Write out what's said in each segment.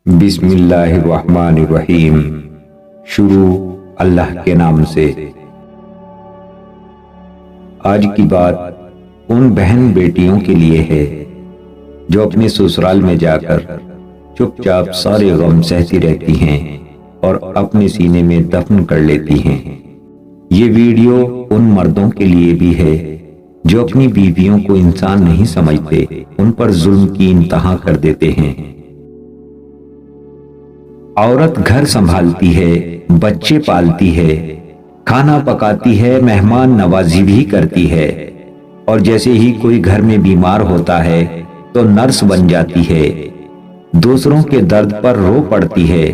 بسم اللہ الرحمن الرحیم۔ شروع اللہ کے نام سے۔ آج کی بات ان بہن بیٹیوں کے لیے ہے جو اپنے سسرال میں جا کر چپ چاپ سارے غم سہتی رہتی ہیں اور اپنے سینے میں دفن کر لیتی ہیں۔ یہ ویڈیو ان مردوں کے لیے بھی ہے جو اپنی بیویوں کو انسان نہیں سمجھتے، ان پر ظلم کی انتہا کر دیتے ہیں۔ عورت گھر سنبھالتی ہے، بچے پالتی ہے، کھانا پکاتی ہے، مہمان نوازی بھی کرتی ہے، اور جیسے ہی کوئی گھر میں بیمار ہوتا ہے تو نرس بن جاتی ہے، دوسروں کے درد پر رو پڑتی ہے،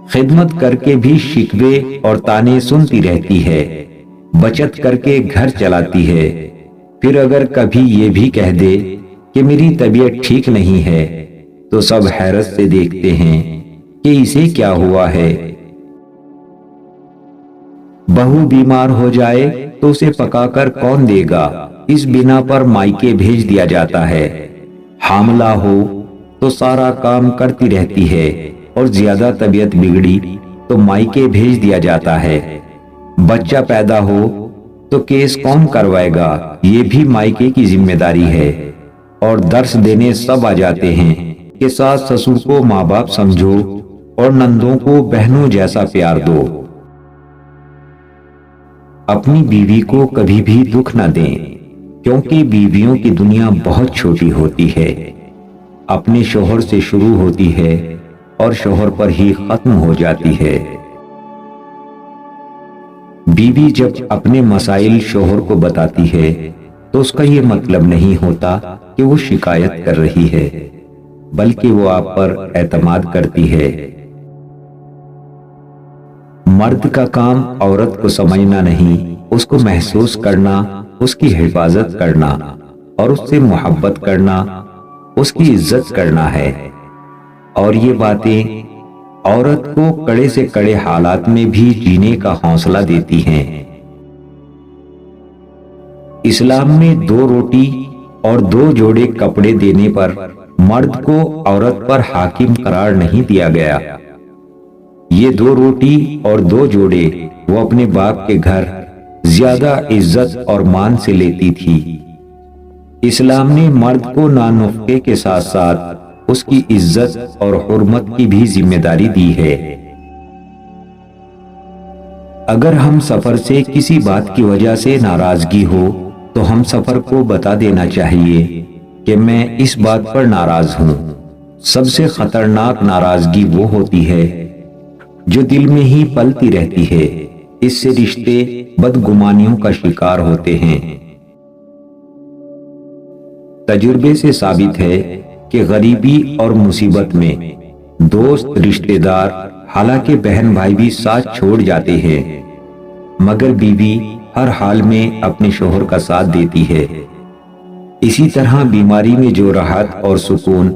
خدمت کر کے بھی شکوے اور تانے سنتی رہتی ہے، بچت کر کے گھر چلاتی ہے۔ پھر اگر کبھی یہ بھی کہہ دے کہ میری طبیعت ٹھیک نہیں ہے تو سب حیرت سے دیکھتے ہیں کہ اسے کیا ہوا ہے۔ بہو بیمار ہو جائے تو اسے پکا کر کون دے گا، اس بنا پر مائکے بھیج دیا جاتا ہے۔ حاملہ ہو تو سارا کام کرتی رہتی ہے اور زیادہ طبیعت بگڑی تو مائکے بھیج دیا جاتا ہے۔ بچہ پیدا ہو تو کیس کون کروائے گا، یہ بھی مائکے کی ذمہ داری ہے۔ اور درس دینے سب آ جاتے ہیں کہ ساس سسر کو ماں باپ سمجھو اور نندوں کو بہنوں جیسا پیار دو۔ اپنی بیوی کو کبھی بھی دکھ نہ دیں، کیونکہ بیویوں کی دنیا بہت چھوٹی ہوتی ہے، اپنے شوہر سے شروع ہوتی ہے اور شوہر پر ہی ختم ہو جاتی ہے۔ بیوی جب اپنے مسائل شوہر کو بتاتی ہے تو اس کا یہ مطلب نہیں ہوتا کہ وہ شکایت کر رہی ہے، بلکہ وہ آپ پر اعتماد کرتی ہے۔ مرد کا کام عورت کو سمجھنا نہیں، اس کو محسوس کرنا، اس کی حفاظت کرنا اور اس سے محبت کرنا، اس کی عزت کرنا ہے۔ اور یہ باتیں عورت کو کڑے سے کڑے حالات میں بھی جینے کا حوصلہ دیتی ہیں۔ اسلام میں 2 روٹی اور 2 جوڑے کپڑے دینے پر مرد کو عورت پر حاکم قرار نہیں دیا گیا۔ یہ 2 روٹی اور 2 جوڑے وہ اپنے باپ کے گھر زیادہ عزت اور مان سے لیتی تھی۔ اسلام نے مرد کو نانفقے کے ساتھ ساتھ اس کی عزت اور حرمت کی بھی ذمہ داری دی ہے۔ اگر ہم سفر سے کسی بات کی وجہ سے ناراضگی ہو تو ہم سفر کو بتا دینا چاہیے کہ میں اس بات پر ناراض ہوں۔ سب سے خطرناک ناراضگی وہ ہوتی ہے جو دل میں ہی پلتی رہتی ہے، اس سے رشتے بدگمانیوں کا شکار ہوتے ہیں۔ تجربے سے ثابت ہے کہ غریبی اور مصیبت میں دوست رشتے دار، حالانکہ بہن بھائی بھی ساتھ چھوڑ جاتے ہیں، مگر بیوی ہر حال میں اپنے شوہر کا ساتھ دیتی ہے۔ اسی طرح بیماری میں جو راحت اور سکون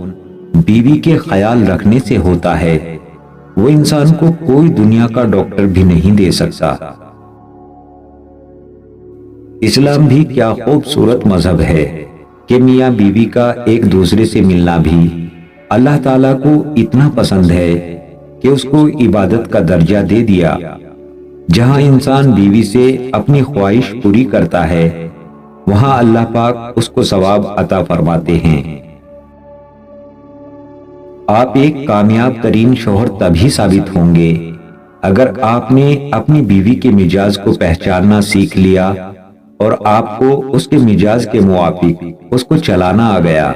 بیوی کے خیال رکھنے سے ہوتا ہے، وہ انسان کو کوئی دنیا کا ڈاکٹر بھی نہیں دے سکتا۔ اسلام بھی کیا خوبصورت مذہب ہے کہ میاں بیوی کا ایک دوسرے سے ملنا بھی اللہ تعالیٰ کو اتنا پسند ہے کہ اس کو عبادت کا درجہ دے دیا۔ جہاں انسان بیوی سے اپنی خواہش پوری کرتا ہے، وہاں اللہ پاک اس کو ثواب عطا فرماتے ہیں۔ آپ ایک کامیاب ترین شوہر تبھی ثابت ہوں گے اگر آپ نے اپنی بیوی کے مزاج کو پہچاننا سیکھ لیا اور آپ کو اس کے مزاج کے موافق اس کو چلانا آ گیا۔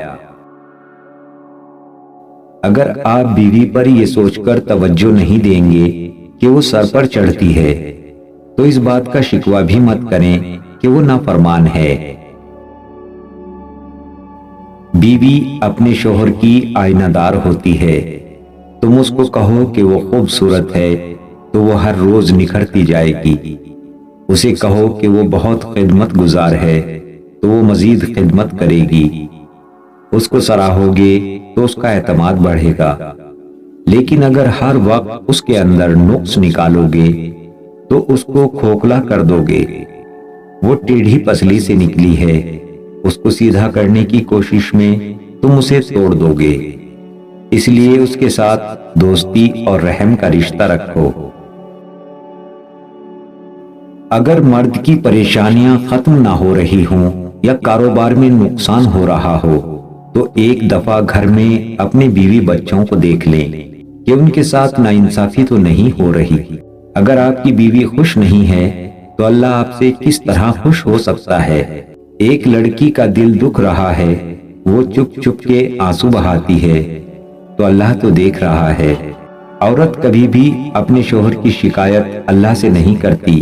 اگر آپ بیوی پر یہ سوچ کر توجہ نہیں دیں گے کہ وہ سر پر چڑھتی ہے تو اس بات کا شکوہ بھی مت کریں کہ وہ نافرمان ہے۔ بیوی اپنے شوہر کی آئینہ دار ہوتی ہے۔ تم اس کو کہو کہ وہ خوبصورت ہے تو وہ ہر روز نکھرتی جائے گی۔ اسے کہو کہ وہ بہت خدمت گزار ہے تو وہ مزید خدمت کرے گی۔ اس کو سراہو گے تو اس کا اعتماد بڑھے گا۔ لیکن اگر ہر وقت اس کے اندر نقص نکالو گے تو اس کو کھوکھلا کر دو گے۔ وہ ٹیڑھی پسلی سے نکلی ہے، اس کو سیدھا کرنے کی کوشش میں تم اسے توڑ دو گے۔ اس لیے اس کے ساتھ دوستی اور رحم کا رشتہ رکھو۔ اگر مرد کی پریشانیاں ختم نہ ہو رہی ہوں یا کاروبار میں نقصان ہو رہا ہو تو ایک دفعہ گھر میں اپنے بیوی بچوں کو دیکھ لیں کہ ان کے ساتھ ناانصافی تو نہیں ہو رہی۔ اگر آپ کی بیوی خوش نہیں ہے تو اللہ آپ سے کس طرح خوش ہو سکتا ہے؟ ایک لڑکی کا دل دکھ رہا ہے، وہ چپ چپ کے آنسو بہاتی ہے تو اللہ تو دیکھ رہا ہے۔ عورت کبھی بھی اپنے شوہر کی شکایت اللہ سے نہیں کرتی،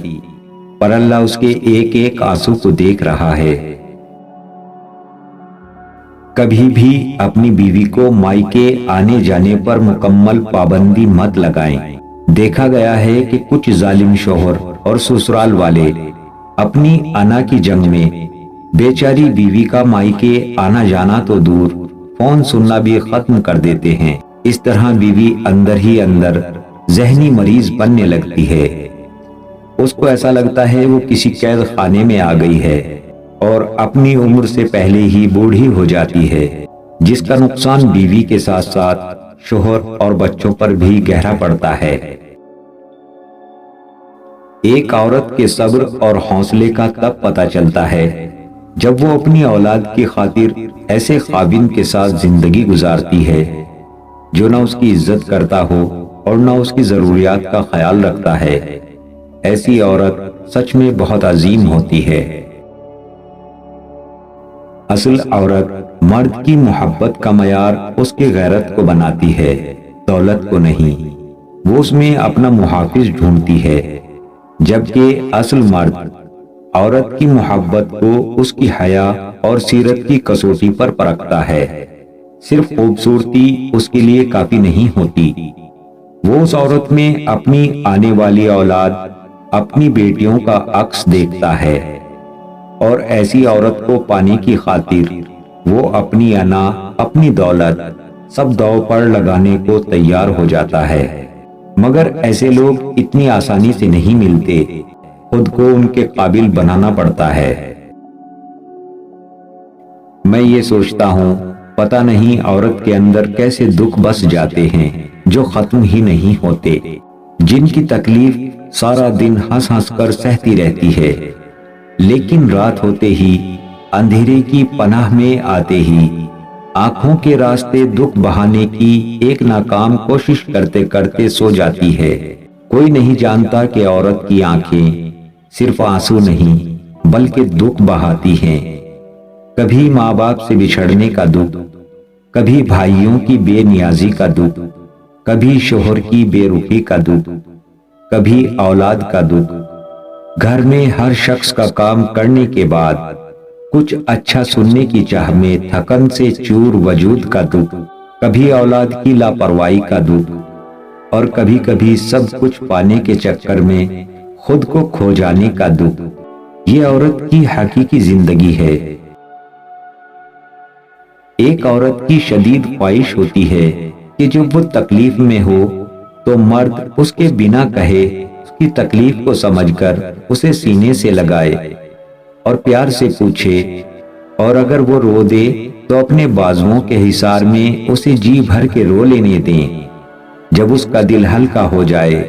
پر اللہ اس کے ایک ایک آنسو کو دیکھ رہا ہے۔ کبھی بھی اپنی بیوی کو مائکے آنے جانے پر مکمل پابندی مت لگائیں۔ دیکھا گیا ہے کہ کچھ ظالم شوہر اور سسرال والے اپنی انا کی جنگ میں بیچاری بیوی کا مائکے آنا جانا تو دور، فون سننا بھی ختم کر دیتے ہیں۔ اس طرح بیوی اندر ہی اندر ذہنی مریض بننے لگتی ہے۔ اس کو ایسا لگتا ہے وہ کسی قید خانے میں آ گئی ہے اور اپنی عمر سے پہلے ہی بوڑھی ہو جاتی ہے، جس کا نقصان بیوی کے ساتھ ساتھ شوہر اور بچوں پر بھی گہرا پڑتا ہے۔ ایک عورت کے صبر اور حوصلے کا تب پتہ چلتا ہے جب وہ اپنی اولاد کی خاطر ایسے خاوند کے ساتھ زندگی گزارتی ہے جو نہ اس کی عزت کرتا ہو اور نہ اس کی ضروریات کا خیال رکھتا ہے۔ ایسی عورت سچ میں بہت عظیم ہوتی ہے۔ اصل عورت مرد کی محبت کا معیار اس کی غیرت کو بناتی ہے، دولت کو نہیں۔ وہ اس میں اپنا محافظ ڈھونڈتی ہے، جبکہ اصل مرد عورت کی محبت کو اس کی حیا اور سیرت کی کسوٹی پر پرکھتا ہے۔ صرف خوبصورتی اس کے لیے کافی نہیں ہوتی، وہ اس عورت میں اپنی آنے والی اولاد، اپنی بیٹیوں کا عکس دیکھتا ہے، اور ایسی عورت کو پانے کی خاطر وہ اپنی انا، اپنی دولت سب داؤ پر لگانے کو تیار ہو جاتا ہے۔ مگر ایسے لوگ اتنی آسانی سے نہیں ملتے، خود کو ان کے قابل بنانا پڑتا ہے۔ میں یہ سوچتا ہوں پتہ نہیں عورت کے اندر کیسے دکھ بس جاتے ہیں جو ختم ہی نہیں ہوتے، جن کی تکلیف سارا دن ہنس ہنس کر سہتی رہتی ہے، لیکن رات ہوتے ہی اندھیرے کی پناہ میں آتے ہی آنکھوں کے راستے دکھ بہانے کی ایک ناکام کوشش کرتے کرتے سو جاتی ہے۔ کوئی نہیں جانتا کہ عورت کی آنکھیں صرف آنسو نہیں بلکہ دکھ بہاتی ہیں۔ کبھی ماں باپ سے بچھڑنے کا دکھ، کبھی بھائیوں کی بے نیازی کا دکھ، کبھی شوہر کی بے رخی کا دکھ، کبھی اولاد کا دکھ۔ گھر میں ہر شخص کا کام کرنے کے بعد کچھ اچھا سننے کی چاہ میں تھکن سے چور وجود کا دکھ، کبھی اولاد کی لاپرواہی کا دکھ، اور کبھی کبھی سب کچھ پانے کے چکر میں خود کو کھو جانے کا دکھ۔ یہ عورت کی حقیقی زندگی ہے۔ ایک عورت کی شدید خواہش ہوتی ہے کہ جب وہ تکلیف میں ہو تو مرد اس کے بنا کہے اس کی تکلیف کو سمجھ کر اسے سینے سے لگائے اور پیار سے پوچھے، اور اگر وہ رو دے تو اپنے بازوؤں کے حصار میں اسے جی بھر کے رو لینے دیں۔ جب اس کا دل ہلکا ہو جائے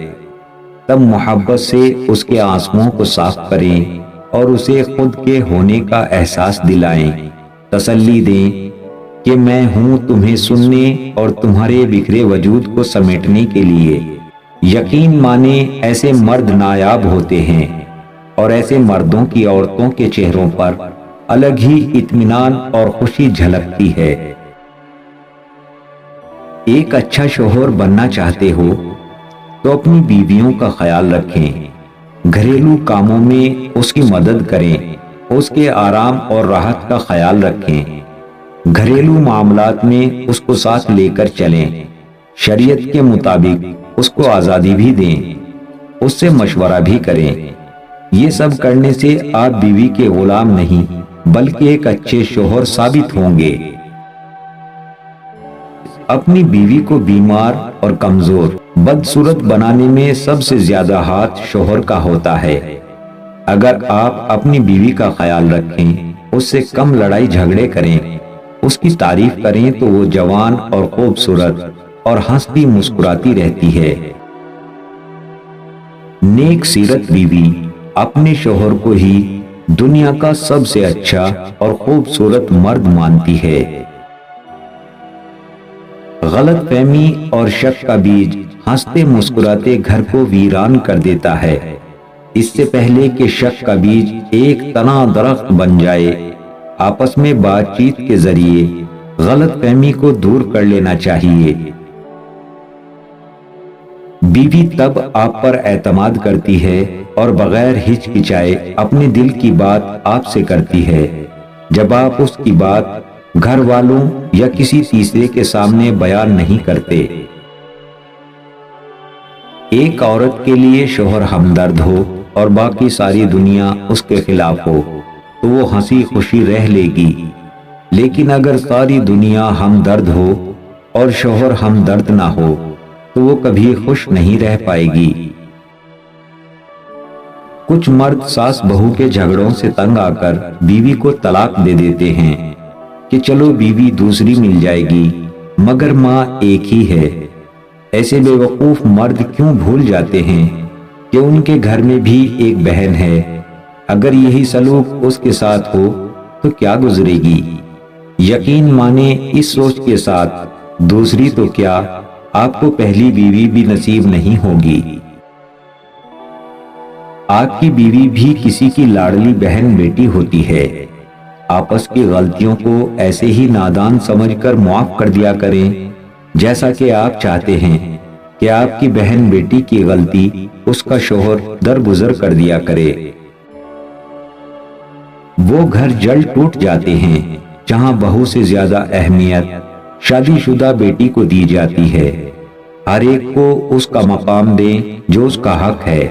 تب محبت سے اس کے آنسوؤں کو صاف کریں اور اسے خود کے ہونے کا احساس دلائیں، تسلی دیں کہ میں ہوں تمہیں سننے اور تمہارے بکھرے وجود کو سمیٹنے کے لیے۔ یقین مانے ایسے مرد نایاب ہوتے ہیں، اور ایسے مردوں کی عورتوں کے چہروں پر الگ ہی اطمینان اور خوشی جھلکتی ہے۔ ایک اچھا شوہر بننا چاہتے ہو تو اپنی بیویوں کا خیال رکھیں، گھریلو کاموں میں اس کی مدد کریں، اس کے آرام اور راحت کا خیال رکھیں، گھریلو معاملات میں اس کو ساتھ لے کر چلیں، شریعت کے مطابق اس کو آزادی بھی دیں، اس سے مشورہ بھی کریں۔ یہ سب کرنے سے آپ بیوی کے غلام نہیں بلکہ ایک اچھے شوہر ثابت ہوں گے۔ اپنی بیوی کو بیمار اور کمزور، بدصورت بنانے میں سب سے زیادہ ہاتھ شوہر کا ہوتا ہے۔ اگر آپ اپنی بیوی کا خیال رکھیں، اس سے کم لڑائی جھگڑے کریں، اس کی تعریف کریں تو وہ جوان اور خوبصورت اور ہنستی مسکراتی رہتی ہے۔ نیک سیرت بیوی اپنے شوہر کو ہی دنیا کا سب سے اچھا اور خوبصورت مرد مانتی ہے۔ غلط فہمی اور شک کا بیج ہنستے مسکراتے گھر کو ویران کر دیتا ہے۔ اس سے پہلے کہ شک کا بیج ایک تنا درخت بن جائے، آپس میں بات چیت کے ذریعے غلط فہمی کو دور کر لینا چاہیے۔ بیوی تب آپ پر اعتماد کرتی ہے اور بغیر ہچکچائے اپنے دل کی بات آپ سے کرتی ہے، جب آپ اس کی بات گھر والوں یا کسی تیسرے کے سامنے بیان نہیں کرتے۔ ایک عورت کے لیے شوہر ہمدرد ہو اور باقی ساری دنیا اس کے خلاف ہو تو وہ ہنسی خوشی رہ لے گی، لیکن اگر ساری دنیا ہمدرد ہو اور شوہر ہمدرد نہ ہو تو وہ کبھی خوش نہیں رہ پائے گی۔ کچھ مرد ساس بہو کے جھگڑوں سے تنگ آ کر بیوی کو طلاق دے دیتے ہیں کہ چلو بیوی دوسری مل جائے گی، مگر ماں ایک ہی ہے۔ ایسے بے وقوف مرد کیوں بھول جاتے ہیں کہ ان کے گھر میں بھی ایک بہن ہے؟ اگر یہی سلوک اس کے ساتھ ہو تو کیا گزرے گی؟ یقین مانے اس سوچ کے ساتھ دوسری تو کیا، آپ کو پہلی بیوی بھی نصیب نہیں ہوگی۔ آپ کی بیوی بھی کسی کی لاڈلی بہن بیٹی ہوتی ہے۔ آپس کی غلطیوں کو ایسے ہی نادان سمجھ کر معاف کر دیا کریں، جیسا کہ آپ چاہتے ہیں کہ آپ کی بہن بیٹی کی غلطی اس کا شوہر درگزر کر دیا کرے۔ وہ گھر جل ٹوٹ جاتے ہیں جہاں بہو سے زیادہ اہمیت شادی شدہ بیٹی کو دی جاتی ہے۔ ہر ایک کو اس کا مقام دیں جو اس کا حق ہے۔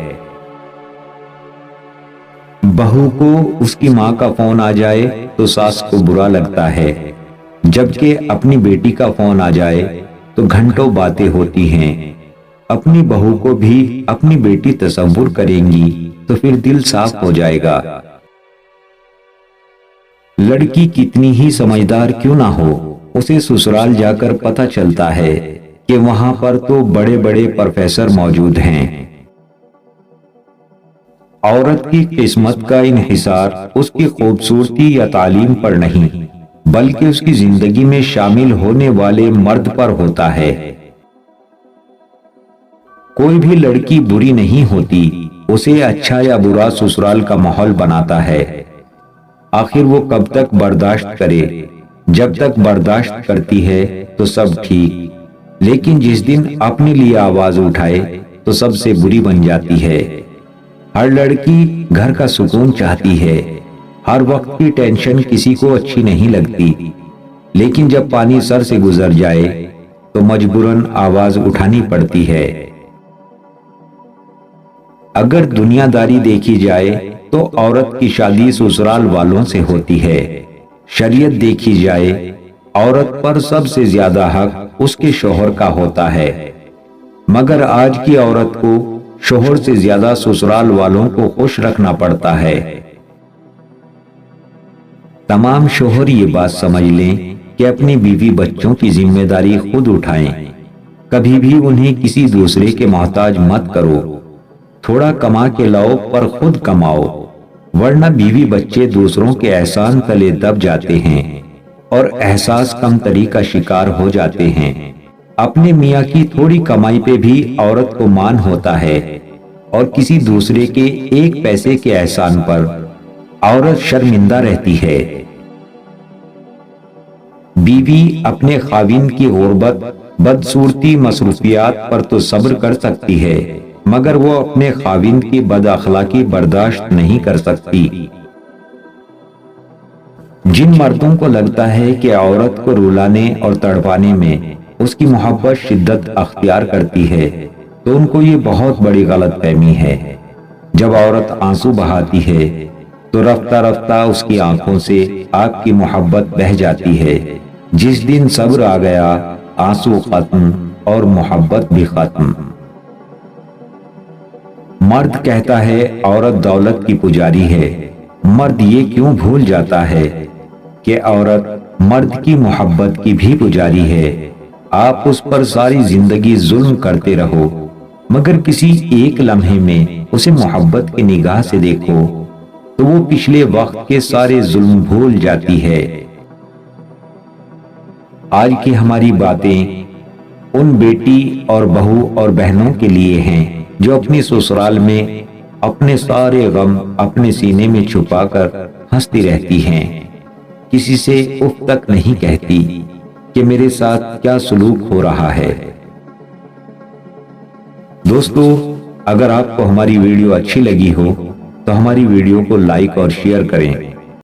بہو کو اس کی ماں کا فون آ جائے تو ساس کو برا لگتا ہے، جبکہ اپنی بیٹی کا فون آ جائے تو گھنٹوں باتیں ہوتی ہیں۔ اپنی بہو کو بھی اپنی بیٹی تصور کریں گی تو پھر دل صاف ہو جائے گا۔ لڑکی کتنی ہی سمجھدار کیوں نہ ہو، اسے سسرال جا کر پتہ چلتا ہے کہ وہاں پر تو بڑے بڑے پروفیسر موجود ہیں۔ عورت کی قسمت کا انحصار اس کی خوبصورتی یا تعلیم پر نہیں، بلکہ اس کی زندگی میں شامل ہونے والے مرد پر ہوتا ہے۔ کوئی بھی لڑکی بری نہیں ہوتی، اسے اچھا یا برا سسرال کا ماحول بناتا ہے۔ آخر وہ کب تک برداشت کرے؟ جب تک برداشت کرتی ہے تو سب ٹھیک، لیکن جس دن اپنے لیے آواز اٹھائے تو سب سے بری بن جاتی ہے۔ ہر لڑکی گھر کا سکون چاہتی ہے، ہر وقت کی ٹینشن کسی کو اچھی نہیں لگتی، لیکن جب پانی سر سے گزر جائے تو مجبوراً آواز اٹھانی پڑتی ہے۔ اگر دنیا داری دیکھی جائے تو عورت کی شادی سسرال والوں سے ہوتی ہے۔ شریعت دیکھی جائے، عورت پر سب سے زیادہ حق اس کے شوہر کا ہوتا ہے، مگر آج کی عورت کو شوہر سے زیادہ سسرال والوں کو خوش رکھنا پڑتا ہے۔ تمام شوہر یہ بات سمجھ لیں کہ اپنی بیوی بچوں کی ذمہ داری خود اٹھائیں، کبھی بھی انہیں کسی دوسرے کے محتاج مت کرو۔ تھوڑا کما کے لاؤ پر خود کماؤ، ورنہ بیوی بچے دوسروں کے احسان تلے دب جاتے ہیں اور احساس کمتری کا شکار ہو جاتے ہیں۔ اپنے میاں کی تھوڑی کمائی پہ بھی عورت کو مان ہوتا ہے، اور کسی دوسرے کے ایک پیسے کے احسان پر عورت شرمندہ رہتی ہے۔ بیوی اپنے خاوند کی غربت، بدصورتی، مصروفیات پر تو صبر کر سکتی ہے، مگر وہ اپنے خاوند کی بد اخلاقی برداشت نہیں کر سکتی۔ جن مردوں کو لگتا ہے کہ عورت کو رلانے اور تڑپانے میں اس کی محبت شدت اختیار کرتی ہے تو ان کو یہ بہت بڑی غلط فہمی ہے۔ جب عورت آنسو بہاتی ہے تو رفتہ رفتہ اس کی آنکھوں سے آپ کی محبت بہہ جاتی ہے۔ جس دن صبر آ گیا، آنسو ختم اور محبت بھی ختم۔ مرد کہتا ہے عورت دولت کی پجاری ہے، مرد یہ کیوں بھول جاتا ہے کہ عورت مرد کی محبت کی بھی پجاری ہے، آپ اس پر ساری زندگی ظلم کرتے رہو، مگر کسی ایک لمحے میں اسے محبت کی نگاہ سے دیکھو تو وہ پچھلے وقت کے سارے ظلم بھول جاتی ہے۔ آج کی ہماری باتیں ان بیٹی اور بہو اور بہنوں کے لیے ہیں جو اپنی سسرال میں اپنے سارے غم اپنے سینے میں چھپا کر ہنستی رہتی ہیں، کسی سے اف تک نہیں کہتی کہ میرے ساتھ کیا سلوک ہو رہا ہے۔ دوستو، اگر آپ کو ہماری ویڈیو اچھی لگی ہو تو ہماری ویڈیو کو لائک اور شیئر کریں۔